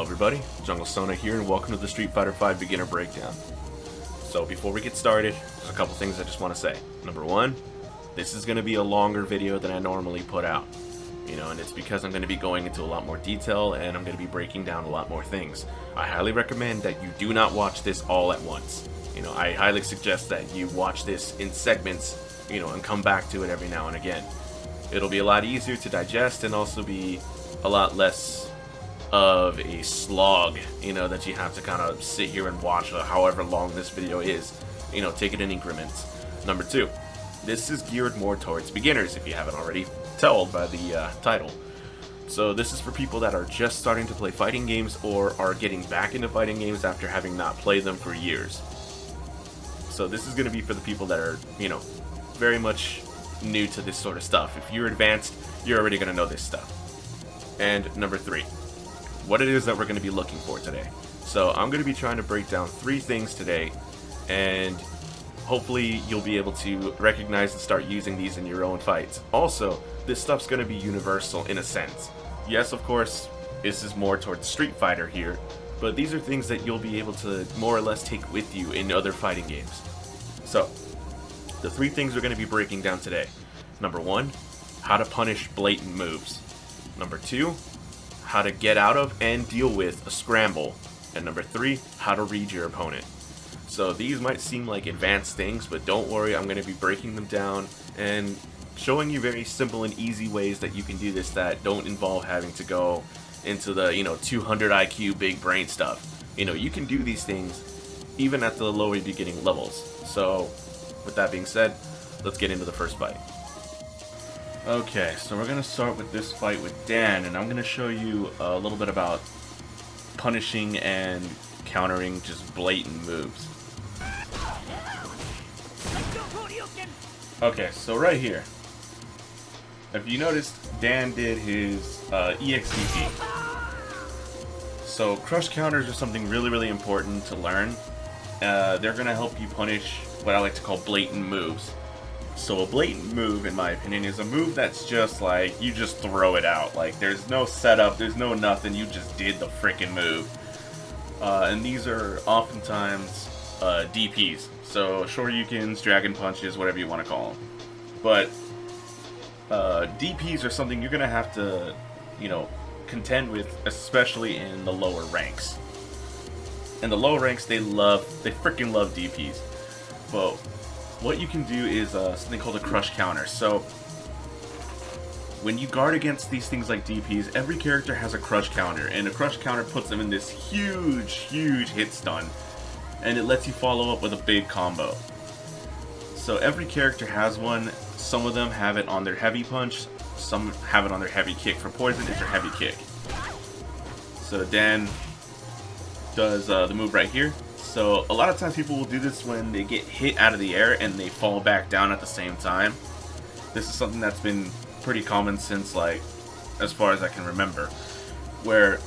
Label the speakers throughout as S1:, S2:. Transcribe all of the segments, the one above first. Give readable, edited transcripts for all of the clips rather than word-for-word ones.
S1: Hello everybody, Jungle Sona here, and welcome to the Street Fighter V Beginner Breakdown. So before we get started, there's a couple things I just want to say. Number one, this is going to be a longer video than I normally put out. And it's because I'm going to be going into a lot more detail, and I'm going to be breaking down a lot more things. I highly recommend that you do not watch this all at once. I highly suggest that you watch this in segments, and come back to it every now and again. It'll be a lot easier to digest and also be a lot less of a slog, that you have to kind of sit here and watch however long this video is. Take it in increments. Number two, this is geared more towards beginners, if you haven't already told by the title. So this is for people that are just starting to play fighting games or are getting back into fighting games after having not played them for years. So this is going to be for the people that are, very much new to this sort of stuff. If you're advanced, you're already going to know this stuff. And number three, what it is that we're going to be looking for today. So I'm going to be trying to break down 3 things today, and hopefully you'll be able to recognize and start using these in your own fights. Also, this stuff's going to be universal in a sense. Yes, of course, this is more towards Street Fighter here, but these are things that you'll be able to more or less take with you in other fighting games. So, the 3 things we're going to be breaking down today. Number 1, how to punish blatant moves. Number 2, how to get out of and deal with a scramble. And number 3, how to read your opponent. So these might seem like advanced things, but don't worry, I'm going to be breaking them down and showing you very simple and easy ways that you can do this that don't involve having to go into the, 200 IQ big brain stuff. You can do these things even at the lower beginning levels. So with that being said, let's get into the first fight. Okay, so we're going to start with this fight with Dan, and I'm going to show you a little bit about punishing and countering just blatant moves. Okay, so right here, if you noticed, Dan did his EXDP. So crush counters are something really important to learn. They're going to help you punish what I like to call blatant moves. So a blatant move, in my opinion, is a move that's just like, you just throw it out. Like, there's no setup, there's no nothing, you just did the freaking move. And these are oftentimes DPs. So Shoryukens, Dragon Punches, whatever you want to call them. But DPs are something you're going to have to, contend with, especially in the lower ranks. In the lower ranks, they freaking love DPs. But what you can do is something called a crush counter. So when you guard against these things like DPs, every character has a crush counter, and a crush counter puts them in this huge hit stun, and it lets you follow up with a big combo. So every character has one. Some of them have it on their heavy punch, some have it on their heavy kick. For poison, it's their heavy kick. So Dan does the move right here. So a lot of times people will do this when they get hit out of the air and they fall back down at the same time. This is something that's been pretty common since, like, as far as I can remember, where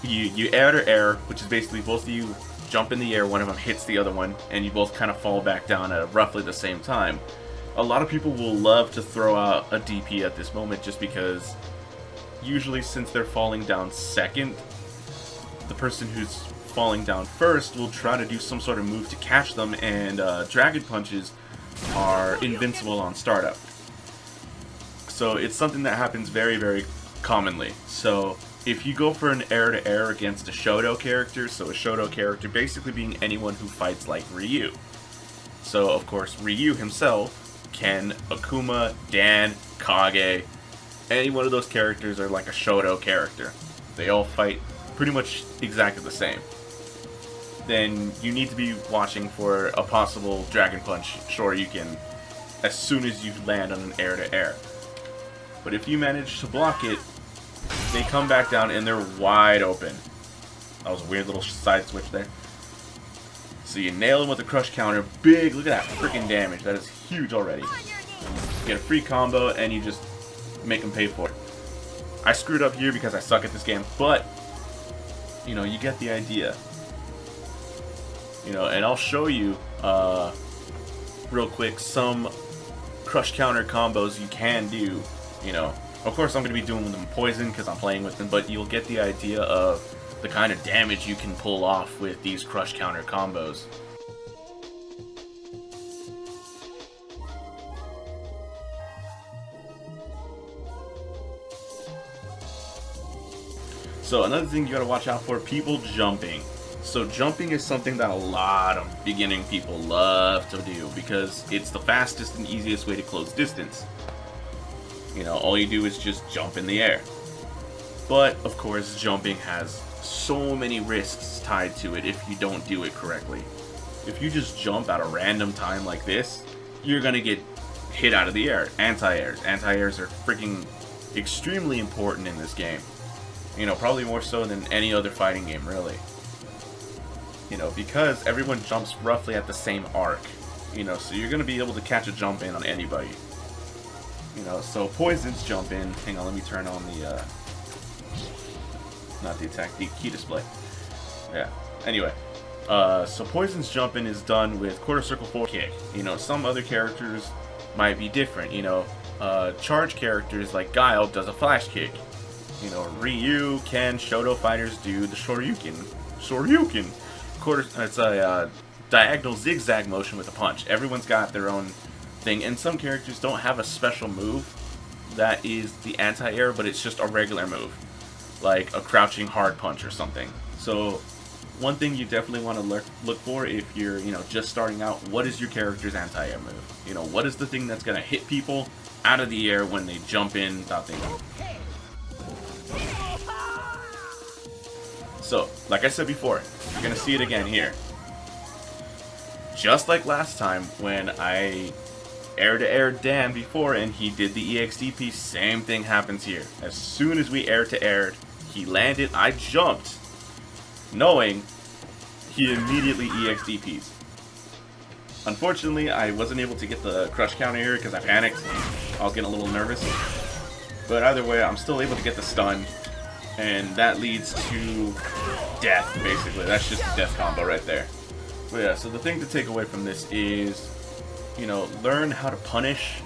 S1: you air to air, which is basically both of you jump in the air, one of them hits the other one, and you both kind of fall back down at roughly the same time. A lot of people will love to throw out a DP at this moment just because usually, since they're falling down second, the person who's falling down first will try to do some sort of move to catch them, and Dragon Punches are invincible on startup. So it's something that happens very commonly. So if you go for an air-to-air against a Shoto character, so a Shoto character basically being anyone who fights like Ryu. So of course Ryu himself, Ken, Akuma, Dan, Kage, any one of those characters are like a Shoto character. They all fight pretty much exactly the same. Then you need to be watching for a possible Dragon Punch Shoryuken as soon as you land on an air-to-air. But if you manage to block it, they come back down and they're wide open. That was a weird little side switch there. So you nail him with a crush counter. Big, look at that freaking damage. That is huge already. You get a free combo and you just make him pay for it. I screwed up here because I suck at this game, but you get the idea. And I'll show you real quick some crush counter combos you can do. Of course I'm going to be doing them poison because I'm playing with them, but you'll get the idea of the kind of damage you can pull off with these crush counter combos. So another thing you gotta watch out for, people jumping. So jumping is something that a lot of beginning people love to do because it's the fastest and easiest way to close distance. You know, all you do is just jump in the air. But, of course, jumping has so many risks tied to it if you don't do it correctly. If you just jump at a random time like this, you're gonna get hit out of the air. Anti-airs. Anti-airs are freaking extremely important in this game. You know, probably more so than any other fighting game, really. You know, because everyone jumps roughly at the same arc. You know, so you're gonna be able to catch a jump in on anybody. You know, so poisons jump in. Hang on, let me turn on the, not the attack, the key display. Yeah. Anyway, so poisons jump in is done with quarter circle forward kick. You know, some other characters might be different. You know, charge characters like Guile does a flash kick. You know, Ryu, Ken, Shoto fighters do the Shoryuken. Shoryuken. It's a diagonal zigzag motion with a punch. Everyone's got their own thing, and some characters don't have a special move that is the anti-air, but it's just a regular move, like a crouching hard punch or something. So one thing you definitely want to look for if you're, you know, just starting out, what is your character's anti-air move? You know, what is the thing that's going to hit people out of the air when they jump in without thinking? So, like I said before, you're going to see it again here. Just like last time when I air-to-air Dan before and he did the EXDP, same thing happens here. As soon as we air-to-aired, he landed, I jumped, knowing he immediately EXDPs. Unfortunately, I wasn't able to get the crush counter here because I panicked. I was getting a little nervous. But either way, I'm still able to get the stun. And that leads to death, basically. That's just a death combo right there. But yeah, so the thing to take away from this is, you know, learn how to punish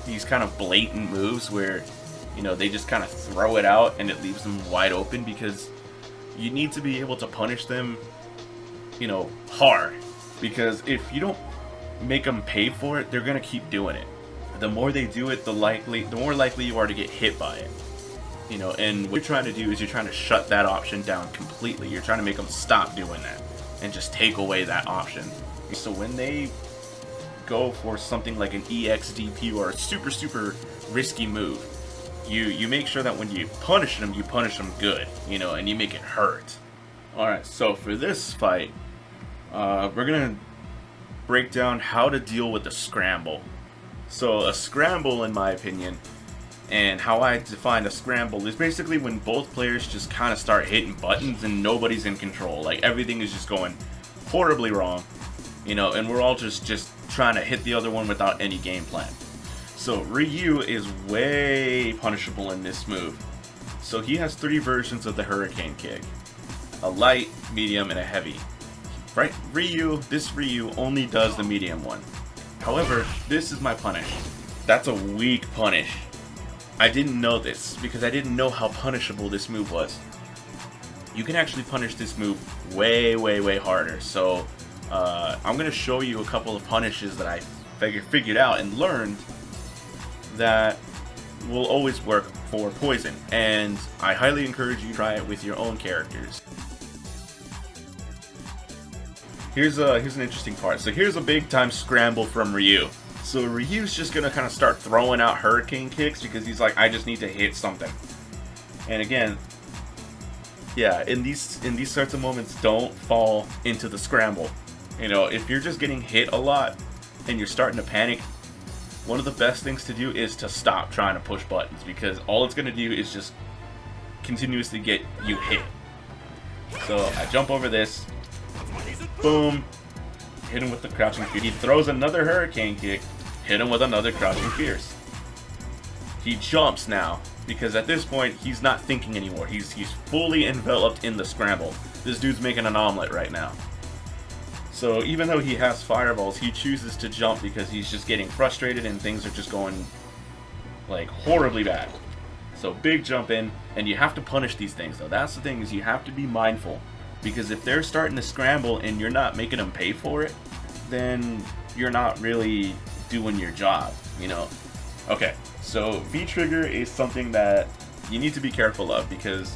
S1: these kind of blatant moves where, you know, they just kind of throw it out and it leaves them wide open, because you need to be able to punish them, you know, hard. Because if you don't make them pay for it, they're going to keep doing it. The more they do it, the more likely you are to get hit by it. You know, and what you're trying to do is you're trying to shut that option down completely. You're trying to make them stop doing that and just take away that option. So when they go for something like an EXDP or a super risky move, you make sure that when you punish them good, you know, and you make it hurt. Alright, so for this fight, we're gonna break down how to deal with the scramble. So a scramble, in my opinion, and how I define a scramble, is basically when both players just kind of start hitting buttons and nobody's in control. Like, everything is just going horribly wrong, you know, and we're all just trying to hit the other one without any game plan. So Ryu is way punishable in this move. So he has 3 versions of the hurricane kick: a light, medium, and a heavy. Right? This Ryu only does the medium one. However, this is my punish. That's a weak punish. I didn't know this because I didn't know how punishable this move was. You can actually punish this move way harder. So I'm going to show you a couple of punishes that I figured out and learned that will always work for poison. And I highly encourage you to try it with your own characters. Here's an interesting part. So here's a big time scramble from Ryu. So Ryu's just gonna kind of start throwing out hurricane kicks because he's like, I just need to hit something. And again, yeah, in these sorts of moments, don't fall into the scramble. You know, if you're just getting hit a lot and you're starting to panic, one of the best things to do is to stop trying to push buttons, because all it's gonna do is just continuously get you hit. So I jump over this, boom, hit him with the crouching fierce. He throws another hurricane kick, hit him with another crouching fierce. He jumps now, because at this point he's not thinking anymore. He's fully enveloped in the scramble. This dude's making an omelet right now. So even though he has fireballs, he chooses to jump because he's just getting frustrated and things are just going like horribly bad. So big jump in, and you have to punish these things though. That's the thing, is you have to be mindful, because if they're starting to scramble and you're not making them pay for it, then you're not really doing your job, you know. Okay, so V trigger is something that you need to be careful of, because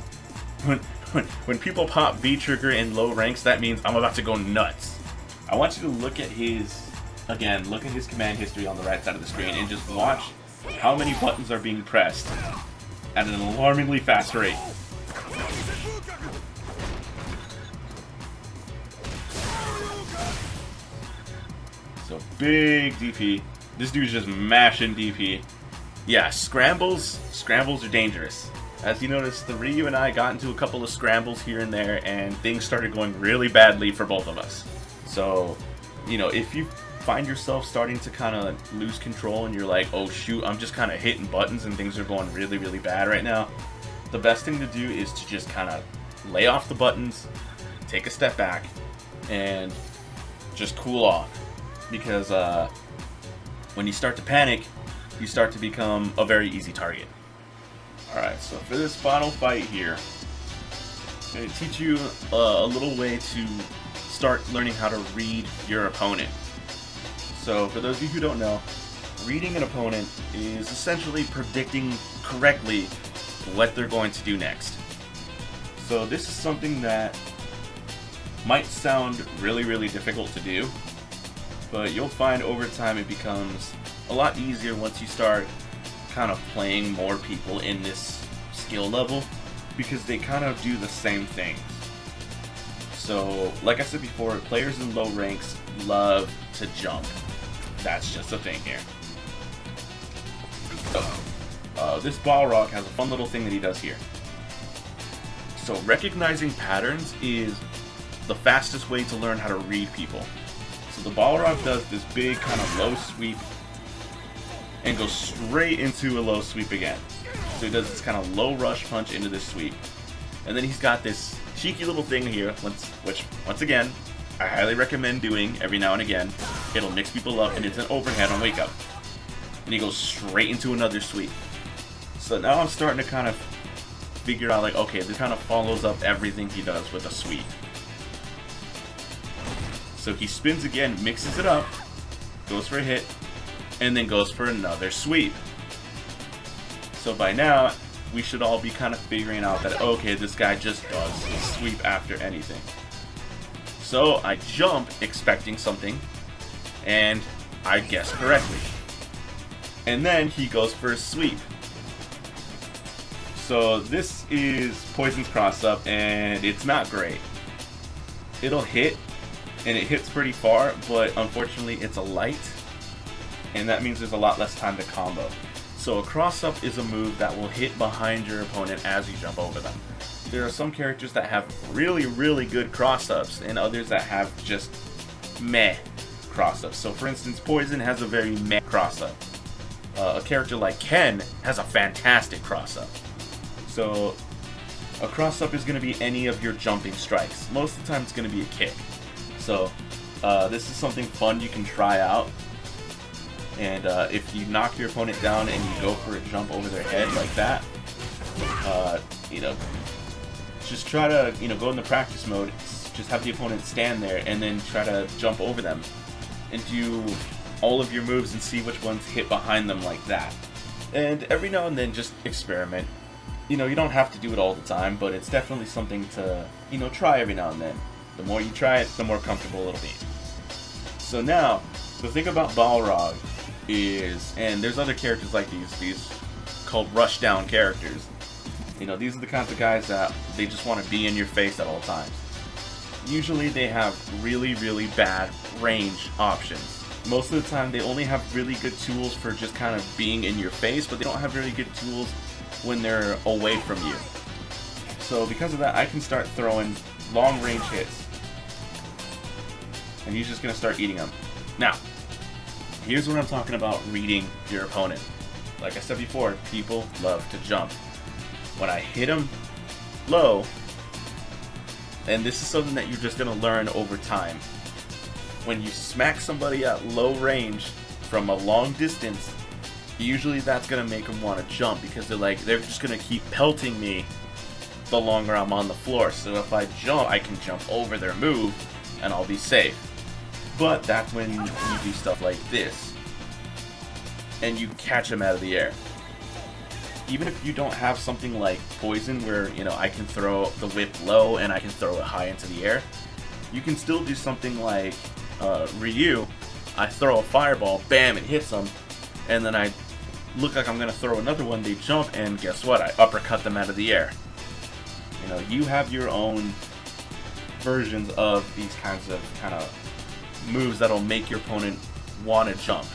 S1: when people pop V trigger in low ranks, that means I'm about to go nuts. I want you to look at his command history on the right side of the screen and just watch how many buttons are being pressed at an alarmingly fast rate. So big DP. This dude's just mashing DP. Yeah, scrambles are dangerous. As you notice, the Ryu and I got into a couple of scrambles here and there, and things started going really badly for both of us. So, you know, if you find yourself starting to kind of lose control and you're like, oh shoot, I'm just kind of hitting buttons and things are going really, really bad right now, the best thing to do is to just kind of lay off the buttons, take a step back, and just cool off. Because when you start to panic, you start to become a very easy target. Alright, so for this final fight here, I'm going to teach you a little way to start learning how to read your opponent. So for those of you who don't know, reading an opponent is essentially predicting correctly what they're going to do next. So this is something that might sound really, really difficult to do, but you'll find over time it becomes a lot easier once you start kind of playing more people in this skill level, because they kind of do the same things. So, like I said before, players in low ranks love to jump. That's just a thing here. So, this Balrog has a fun little thing that he does here. So, recognizing patterns is the fastest way to learn how to read people. So the Balrog does this big kind of low sweep and goes straight into a low sweep again. So he does this kind of low rush punch into this sweep. And then he's got this cheeky little thing here, which once again, I highly recommend doing every now and again. It'll mix people up, and it's an overhead on wake up. And he goes straight into another sweep. So now I'm starting to kind of figure out, like, okay, this kind of follows up everything he does with a sweep. So he spins again, mixes it up, goes for a hit, and then goes for another sweep. So by now, we should all be kind of figuring out that, okay, this guy just does a sweep after anything. So I jump expecting something, and I guess correctly. And then he goes for a sweep. So this is Poison's cross-up, and it's not great. It'll hit, and it hits pretty far, but unfortunately it's a light, and that means there's a lot less time to combo. So a cross-up is a move that will hit behind your opponent as you jump over them. There are some characters that have really, really good cross-ups, and others that have just meh cross-ups. So for instance, Poison has a very meh cross-up. A character like Ken has a fantastic cross-up. So a cross-up is going to be any of your jumping strikes. Most of the time it's going to be a kick. So this is something fun you can try out. And if you knock your opponent down and you go for a jump over their head like that, you know, just try to, you know, go in the practice mode. Just have the opponent stand there and then try to jump over them and do all of your moves and see which ones hit behind them like that. And every now and then just experiment. You know, you don't have to do it all the time, but it's definitely something to, you know, try every now and then. The more you try it, the more comfortable it'll be. So now, the thing about Balrog is, and there's other characters like these called rushdown characters. You know, these are the kinds of guys that they just want to be in your face at all times. Usually they have really, really bad range options. Most of the time they only have really good tools for just kind of being in your face, but they don't have really good tools when they're away from you. So because of that, I can start throwing long range hits. And he's just going to start eating them. Now, here's what I'm talking about reading your opponent. Like I said before, people love to jump. When I hit him low, and this is something that you're just going to learn over time. When you smack somebody at low range from a long distance, usually that's gonna make them want to jump because they're just gonna keep pelting me the longer I'm on the floor. So if I jump, I can jump over their move and I'll be safe. But that's when you do stuff like this and you catch them out of the air. Even if you don't have something like poison where, you know, I can throw the whip low and I can throw it high into the air, you can still do something like Ryu. I throw a fireball, bam, it hits them, and then I look like I'm gonna throw another one, they jump, and guess what? I uppercut them out of the air. You know, you have your own versions of these kinds of moves that'll make your opponent want to jump.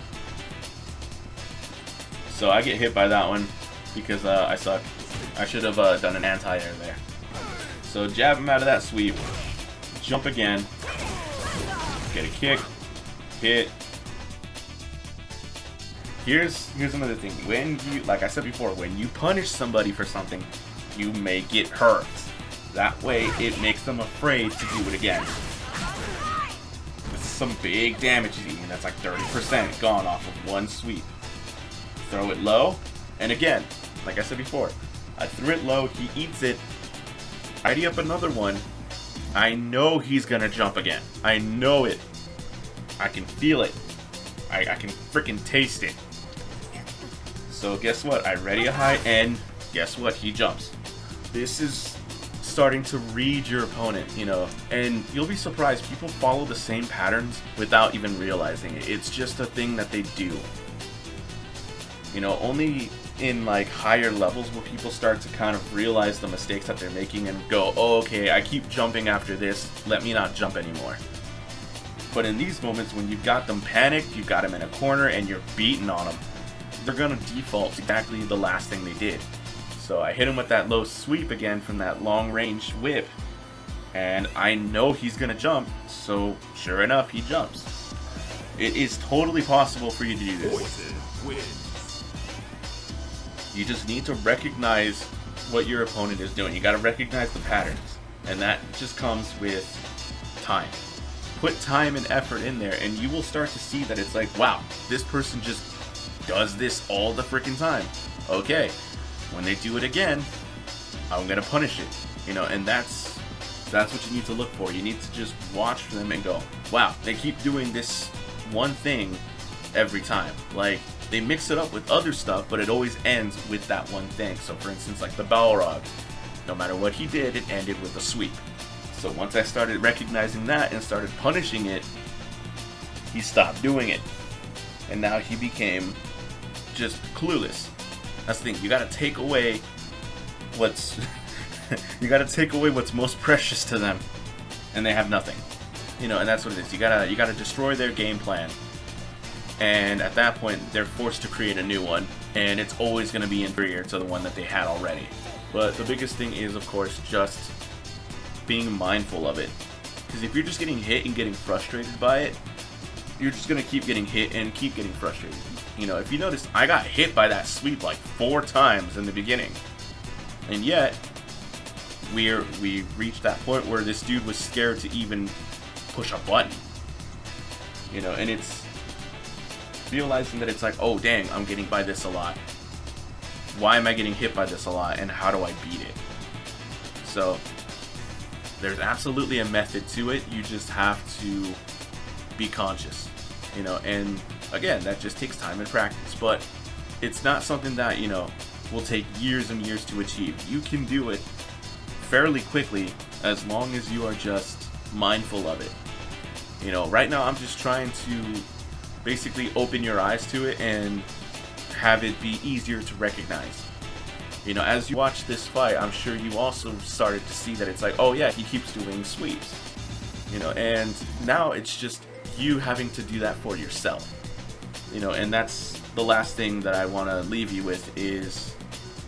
S1: So I get hit by that one because I suck. I should have done an anti-air there. So jab him out of that sweep, jump again, get a kick, hit. Here's another thing. When you, like I said before, when you punish somebody for something, you may get hurt. That way, it makes them afraid to do it again. This is some big damage he's eating. That's like 30% gone off of one sweep. Throw it low, and again, like I said before, I threw it low, he eats it, ID up another one, I know he's gonna jump again. I know it. I can feel it. I can freaking taste it. So guess what? I ready a high, and guess what? He jumps. This is starting to read your opponent, you know, and you'll be surprised. People follow the same patterns without even realizing it. It's just a thing that they do. You know, only in like higher levels where people start to kind of realize the mistakes that they're making and go, oh, okay, I keep jumping after this, let me not jump anymore. But in these moments when you've got them panicked, you've got them in a corner and you're beating on them, they're gonna default to exactly the last thing they did. So I hit him with that low sweep again from that long range whip, and I know he's gonna jump, so sure enough, he jumps. It is totally possible for you to do this. You just need to recognize what your opponent is doing. You gotta recognize the patterns, and that just comes with time. Put time and effort in there, and you will start to see that it's like, wow, this person just does this all the freaking time. Okay, when they do it again, I'm gonna punish it. You know, and that's what you need to look for. You need to just watch them and go, wow, they keep doing this one thing every time. Like, they mix it up with other stuff, but it always ends with that one thing. So for instance, like the Balrog, no matter what he did, it ended with a sweep. So once I started recognizing that and started punishing it, he stopped doing it. And now he became just clueless. That's the thing, you gotta take away what's you gotta take away what's most precious to them, and they have nothing. You know, and that's what it is. You gotta destroy their game plan. And at that point, they're forced to create a new one, and it's always going to be inferior to the one that they had already. But the biggest thing is, of course, just being mindful of it. Because if you're just getting hit and getting frustrated by it, you're just going to keep getting hit and keep getting frustrated. You know, if you notice, I got hit by that sweep like 4 times in the beginning. And yet, we reached that point where this dude was scared to even push a button. You know, and it's realizing that it's like, oh dang, I'm getting by this a lot. Why am I getting hit by this a lot, and how do I beat it? So there's absolutely a method to it. You just have to be conscious, you know, and again, that just takes time and practice, but it's not something that, you know, will take years and years to achieve. You can do it fairly quickly as long as you are just mindful of it. You know, right now I'm just trying to basically open your eyes to it and have it be easier to recognize. You know, as you watch this fight, I'm sure you also started to see that it's like, oh yeah, he keeps doing sweeps. You know, and now it's just you having to do that for yourself. You know, and that's the last thing that I want to leave you with is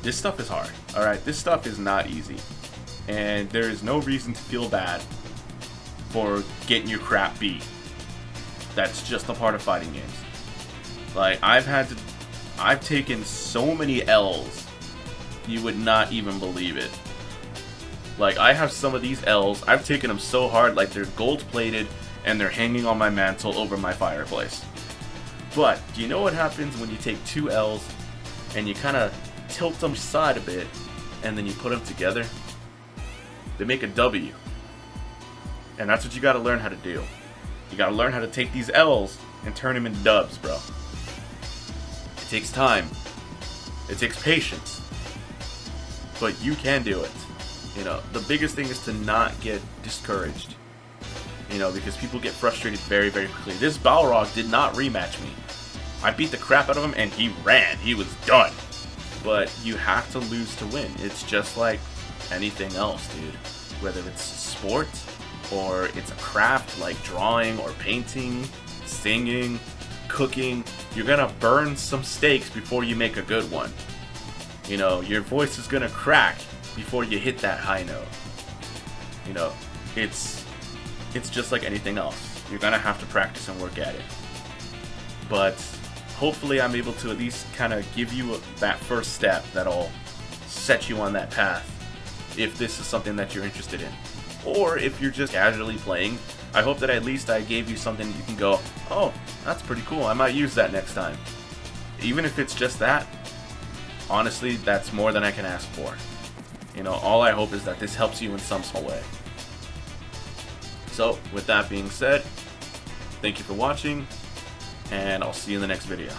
S1: this stuff is hard. Alright, this stuff is not easy. And there is no reason to feel bad for getting your crap beat. That's just a part of fighting games. Like, I've taken so many L's, you would not even believe it. Like, I have some of these L's, I've taken them so hard, like they're gold plated and they're hanging on my mantle over my fireplace. But do you know what happens when you take two L's and you kind of tilt them aside a bit and then you put them together? They make a W. And that's what you got to learn how to do. You got to learn how to take these L's and turn them into dubs, bro. It takes time. It takes patience. But you can do it. You know, the biggest thing is to not get discouraged. You know, because people get frustrated very, very quickly. This Balrog did not rematch me. I beat the crap out of him and he ran. He was done. But you have to lose to win. It's just like anything else, dude. Whether it's sport or it's a craft like drawing or painting, singing, cooking, you're gonna burn some steaks before you make a good one. You know, your voice is gonna crack before you hit that high note. You know, it's just like anything else. You're gonna have to practice and work at it. But hopefully I'm able to at least kind of give you that first step that'll set you on that path if this is something that you're interested in. Or if you're just casually playing, I hope that at least I gave you something you can go, oh, that's pretty cool, I might use that next time. Even if it's just that, honestly, that's more than I can ask for. You know, all I hope is that this helps you in some small way. So, with that being said, thank you for watching, and I'll see you in the next video.